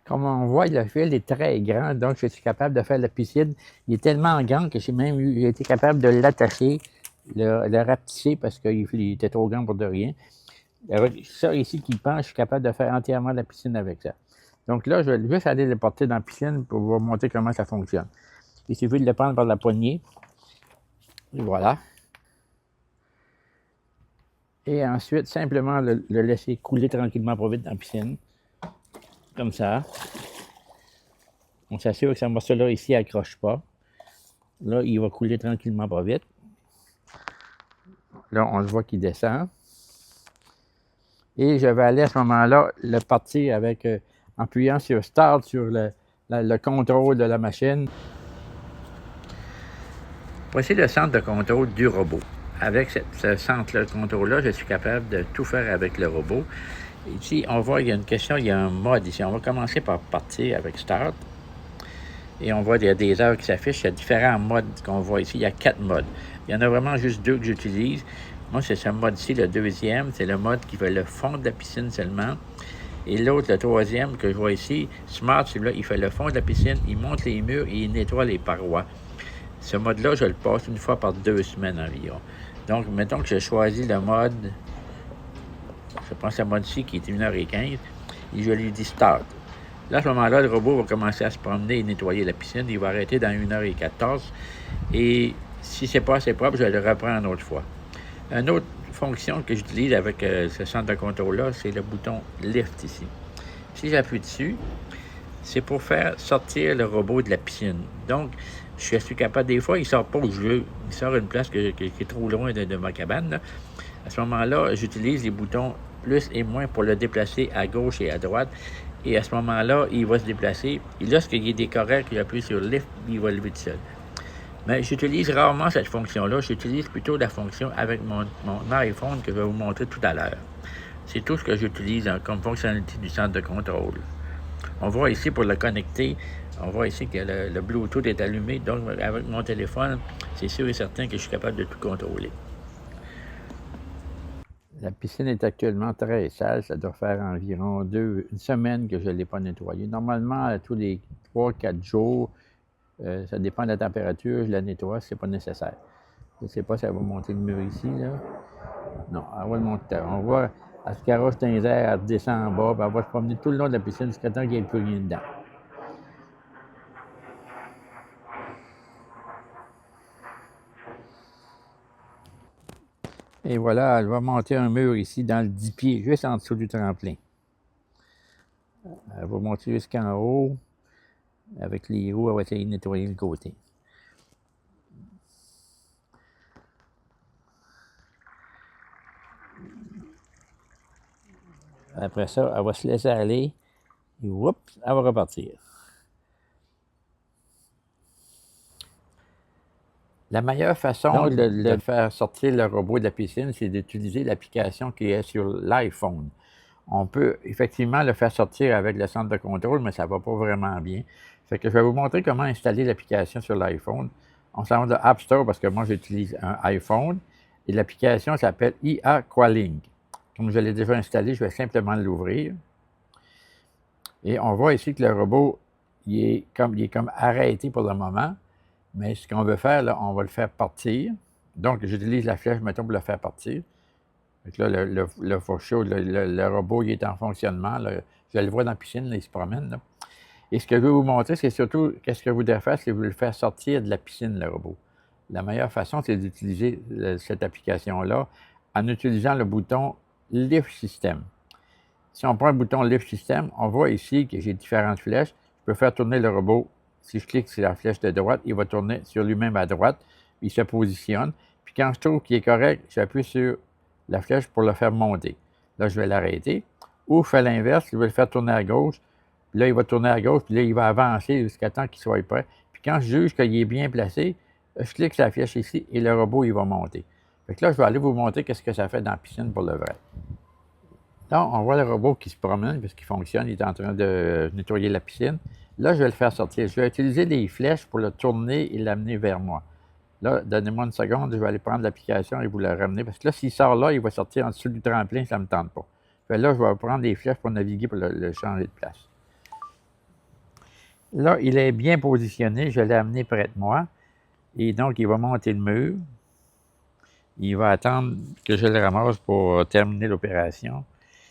Comme on voit, le fil est très grand, donc je suis capable de faire la piscine. Il est tellement grand que j'ai été capable de l'attacher, le rapetisser parce qu'il était trop grand pour de rien. Avec ça ici qui penche, je suis capable de faire entièrement la piscine avec ça. Donc là, je vais juste aller le porter dans la piscine pour vous montrer comment ça fonctionne. Il suffit de le prendre par la poignée. Et voilà. Et ensuite, simplement le laisser couler tranquillement pas vite dans la piscine. Comme ça. On s'assure que ce morceau-là ici n'accroche pas. Là, il va couler tranquillement pas vite. Là, on le voit qu'il descend. Et je vais aller à ce moment-là le partir avec, en appuyant sur Start sur le contrôle de la machine. Voici le centre de contrôle du robot. Avec ce centre de contrôle-là, je suis capable de tout faire avec le robot. Ici, on voit qu'il y a une question, il y a un mode ici. On va commencer par partir avec Start. Et on voit qu'il y a des heures qui s'affichent. Il y a différents modes qu'on voit ici. Il y a 4 modes. Il y en a vraiment juste 2 que j'utilise. Moi, c'est ce mode-ci, le deuxième. C'est le mode qui fait le fond de la piscine seulement. Et l'autre, le troisième que je vois ici, Smart, celui-là, il fait le fond de la piscine, il monte les murs et il nettoie les parois. Ce mode-là, je le passe une fois par 2 semaines environ. Donc, mettons que je choisis le mode, je pense le mode-ci qui est 1h15, et je lui dis Start. Là, à ce moment-là, le robot va commencer à se promener et nettoyer la piscine. Il va arrêter dans 1h14. Et si c'est pas assez propre, je le reprends une autre fois. Une autre fonction que j'utilise avec ce centre de contrôle-là, c'est le bouton Lift ici. Si j'appuie dessus, c'est pour faire sortir le robot de la piscine. Donc, je suis capable, des fois, il ne sort pas où je veux. Il sort à une place qui est trop loin de ma cabane. Là. À ce moment-là, j'utilise les boutons plus et moins pour le déplacer à gauche et à droite. Et à ce moment-là, il va se déplacer. Et lorsqu'il est décoré, qu'il appuie sur Lift, il va lever tout seul. Mais j'utilise rarement cette fonction-là. J'utilise plutôt la fonction avec mon iPhone que je vais vous montrer tout à l'heure. C'est tout ce que j'utilise comme fonctionnalité du centre de contrôle. On voit ici pour le connecter, on voit ici que le Bluetooth est allumé. Donc, avec mon téléphone, c'est sûr et certain que je suis capable de tout contrôler. La piscine est actuellement très sale. Ça doit faire environ une semaine que je ne l'ai pas nettoyée. Normalement, tous les 3-4 jours, ça dépend de la température, je la nettoie si ce n'est pas nécessaire. Je ne sais pas si elle va monter le mur ici, là. Non, elle va le monter. On voit, elle se caroche dans les airs, elle descend en bas, puis elle va se promener tout le long de la piscine jusqu'à temps qu'il n'y ait plus rien dedans. Et voilà, elle va monter un mur ici dans le 10 pieds, juste en dessous du tremplin. Elle va monter jusqu'en haut. Avec les roues, elle va essayer de nettoyer le côté. Après ça, elle va se laisser aller. Et oups, elle va repartir. La meilleure façon de faire sortir le robot de la piscine, c'est d'utiliser l'application qui est sur l'iPhone. On peut effectivement le faire sortir avec le centre de contrôle, mais ça ne va pas vraiment bien. Fait que je vais vous montrer comment installer l'application sur l'iPhone. On s'en va de App Store parce que moi, j'utilise un iPhone et l'application s'appelle IA Calling. Comme je l'ai déjà installé, je vais simplement l'ouvrir. Et on voit ici que le robot, il est comme arrêté pour le moment. Mais ce qu'on veut faire, là, on va le faire partir. Donc, j'utilise la flèche, mettons, pour le faire partir. Donc là, le fauchot, le robot, il est en fonctionnement. Là. Je le vois dans la piscine, là, il se promène. Là. Et ce que je vais vous montrer, c'est surtout, qu'est-ce que vous devez faire, c'est vous le faire sortir de la piscine, le robot. La meilleure façon, c'est d'utiliser cette application-là en utilisant le bouton Lift System. Si on prend le bouton Lift System, on voit ici que j'ai différentes flèches. Je peux faire tourner le robot. Si je clique sur la flèche de droite, il va tourner sur lui-même à droite. Il se positionne. Puis quand je trouve qu'il est correct, j'appuie sur la flèche pour le faire monter. Là, je vais l'arrêter. Ou je fais l'inverse, je vais le faire tourner à gauche. Puis là, il va tourner à gauche, puis là, il va avancer jusqu'à temps qu'il soit prêt. Puis quand je juge qu'il est bien placé, je clique sur la flèche ici et le robot, il va monter. Fait que là, je vais aller vous montrer qu'est-ce que ça fait dans la piscine pour le vrai. Là, on voit le robot qui se promène puisqu'il fonctionne, il est en train de nettoyer la piscine. Là, je vais le faire sortir. Je vais utiliser des flèches pour le tourner et l'amener vers moi. Là, donnez-moi une seconde, je vais aller prendre l'application et vous la ramener. Parce que là, s'il sort là, il va sortir en dessous du tremplin, ça ne me tente pas. Fait là, je vais prendre des flèches pour naviguer pour le changer de place. Là, il est bien positionné, je l'ai amené près de moi. Et donc, il va monter le mur. Il va attendre que je le ramasse pour terminer l'opération.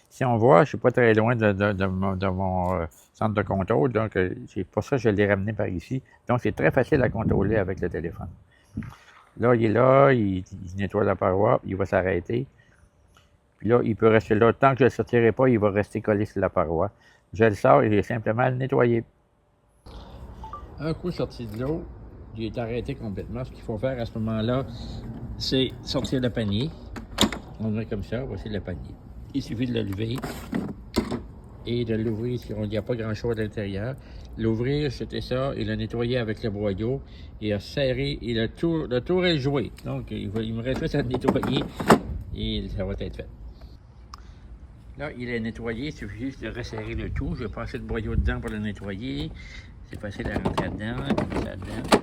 Si on voit, je ne suis pas très loin de mon centre de contrôle, donc c'est pour ça que je l'ai ramené par ici. Donc, c'est très facile à contrôler avec le téléphone. Là, il nettoie la paroi, il va s'arrêter. Puis là, il peut rester là. Tant que je ne le sortirai pas, il va rester collé sur la paroi. Je le sors et j'ai simplement à le nettoyer. Un coup sorti de l'eau, il est arrêté complètement. Ce qu'il faut faire à ce moment-là, c'est sortir le panier. On le met comme ça, voici le panier. Il suffit de le lever et de l'ouvrir si il n'y a pas grand-chose à l'intérieur. L'ouvrir, jeter ça et le nettoyer avec le broyat et à serrer. Et le tour est joué. Donc, il me reste juste à le nettoyer et ça va être fait. Là, il est nettoyé, il suffit juste de resserrer le tout. Je vais passer le broyat dedans pour le nettoyer. C'est facile à rentrer dedans, comme ça dedans.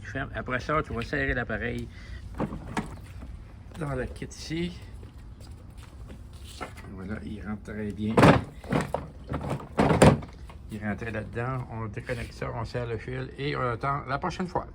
Tu fermes. Après ça, tu vas serrer l'appareil dans le kit ici. Voilà, il rentre très bien. Il rentre là-dedans. On déconnecte ça, on serre le fil et on attend la prochaine fois.